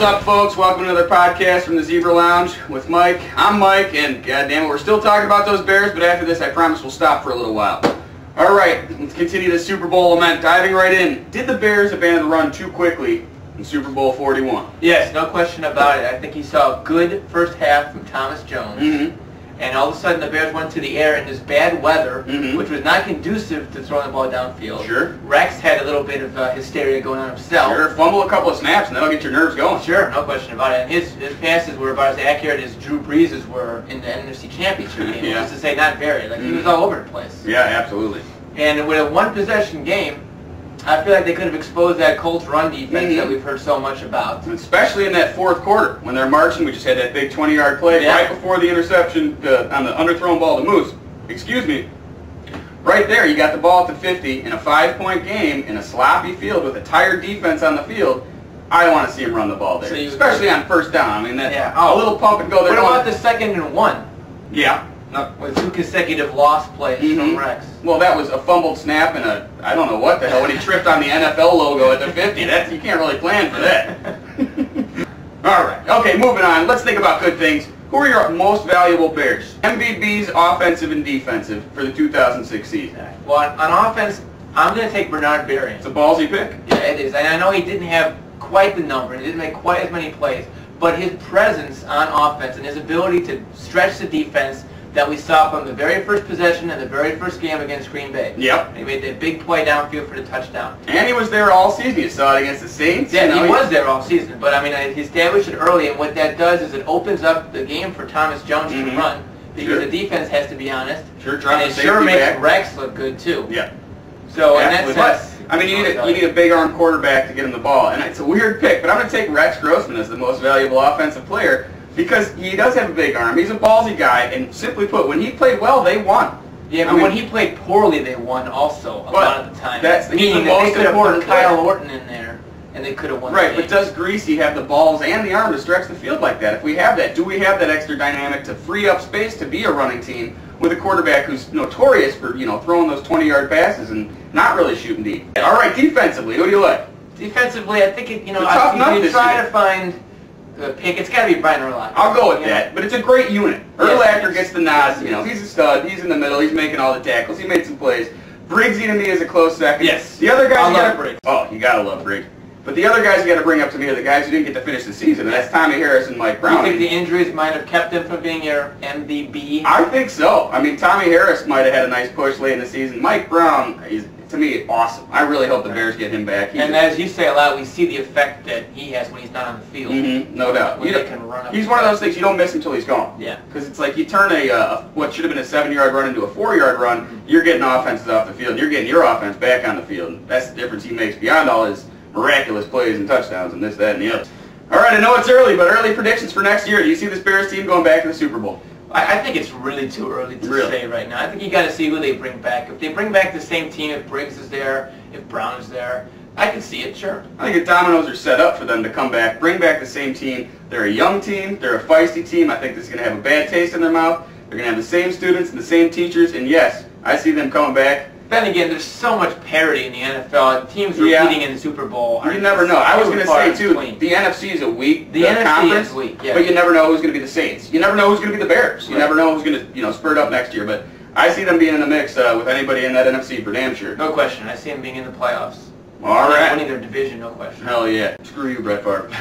up, folks? Welcome to another podcast from the Zebra Lounge with Mike. I'm Mike, and goddamn it, we're still talking about those Bears, but after this, I promise we'll stop for a little while. All right, let's continue the Super Bowl lament. Diving right in. Did the Bears abandon the run too quickly in Super Bowl 41? Yes, no question about it. I think he saw a good first half from Thomas Jones. And all of a sudden the Bears went to the air in this bad weather, which was not conducive to throwing the ball downfield. Sure. Rex had a little bit of hysteria going on himself. Sure, fumble a couple of snaps and that'll get your nerves going. Sure, no question about it. And his passes were about as accurate as Drew Brees' were in the NFC Championship game. Yeah. Just to say, not very. Like, he was all over the place. Yeah, absolutely. And with a one-possession game, I feel like they could have exposed that Colts run defense that we've heard so much about. Especially in that fourth quarter when they're marching. We just had that big 20-yard play right before the interception on the underthrown ball to Moose. Excuse me. Right there, you got the ball at the 50 in a 5-point game in a sloppy field with a tired defense on the field. I want to see him run the ball there, so especially on first down. I mean, a little pump and go there. What about the 2nd and 1? Yeah. With 2 consecutive lost plays from Rex. Well, that was a fumbled snap and a, I don't know what the hell, when he tripped on the NFL logo at the 50. You can't really plan for that. All right. Okay, moving on. Let's think about good things. Who are your most valuable Bears? MVBs, offensive and defensive, for the 2006 season. Well, on offense, I'm going to take Bernard Berrian. It's a ballsy pick. Yeah, it is. And I know he didn't have quite the number. He didn't make quite as many plays. But his presence on offense and his ability to stretch the defense that we saw from the very first possession and the very first game against Green Bay. Yep. And he made that big play downfield for the touchdown. And he was there all season. You saw it against the Saints. Yeah, he was there all season. But, I mean, he established it early, and what that does is it opens up the game for Thomas Jones to run, because the defense has to be honest. Sure, and it sure makes Rex look good, too. Yeah. So, in that sense, I mean, you need a big arm quarterback to get him the ball. And it's a weird pick, but I'm going to take Rex Grossman as the most valuable offensive player, because he does have a big arm. He's a ballsy guy, and simply put, when he played well, they won. Yeah, but when he played poorly, they won also a lot of the time. That's the meaning most they could have important put Kyle Orton in there, and they could have won the game. But does Greasy have the balls and the arm to stretch the field like that? If we have that, do we have that extra dynamic to free up space to be a running team with a quarterback who's notorious for, throwing those 20-yard passes and not really shooting deep? All right, defensively, who do you like? Defensively, I think it's a tough nut you this try year. To find the pick. It's got to be Brian Urlacher. I'll go with that, but it's a great unit. Urlacher gets the nod. He's a stud. He's in the middle. He's making all the tackles. He made some plays. Briggsy to me is a close second. Yes. The other guys I love Briggs. Oh, you gotta love Briggs. But the other guys you got to bring up to me are the guys who didn't get to finish the season, and that's Tommy Harris and Mike Brown. You think the injuries might have kept him from being your MVP? I think so. I mean, Tommy Harris might have had a nice push late in the season. Mike Brown, he's, to me, awesome. I really hope the Bears get him back. And as you say a lot, we see the effect that he has when he's not on the field. No doubt. He's one of those things you don't miss until he's gone. Yeah. Because it's like you turn what should have been a 7-yard run into a 4-yard run, you're getting offenses off the field. You're getting your offense back on the field. That's the difference he makes beyond all his miraculous plays and touchdowns and this, that, and the other. All right, I know it's early, but early predictions for next year. Do you see this Bears team going back to the Super Bowl? I think it's really too early to say right now. I think you got to see who they bring back. If they bring back the same team, if Briggs is there, if Brown is there, I can see it, sure. I think the dominoes are set up for them to come back, bring back the same team. They're a young team. They're a feisty team. I think this is going to have a bad taste in their mouth. They're going to have the same students and the same teachers, and yes, I see them coming back. Then again, there's so much parity in the NFL. Teams repeating in the Super Bowl. You never know. I was going to say, too, the NFC is a weak conference, is weak, yeah. But you never know who's going to be the Saints. You never know who's going to be the Bears. You never know who's going to spurt up next year. But I see them being in the mix with anybody in that NFC for damn sure. No question. I see them being in the playoffs. All right. Winning their division, no question. Hell yeah. Screw you, Brett Favre.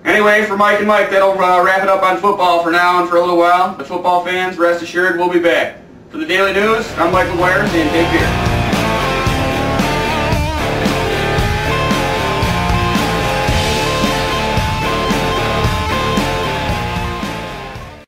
Anyway, for Mike and Mike, that'll wrap it up on football for now and for a little while. But football fans, rest assured, we'll be back. For the Daily News, I'm Mike McGuire, saying take care.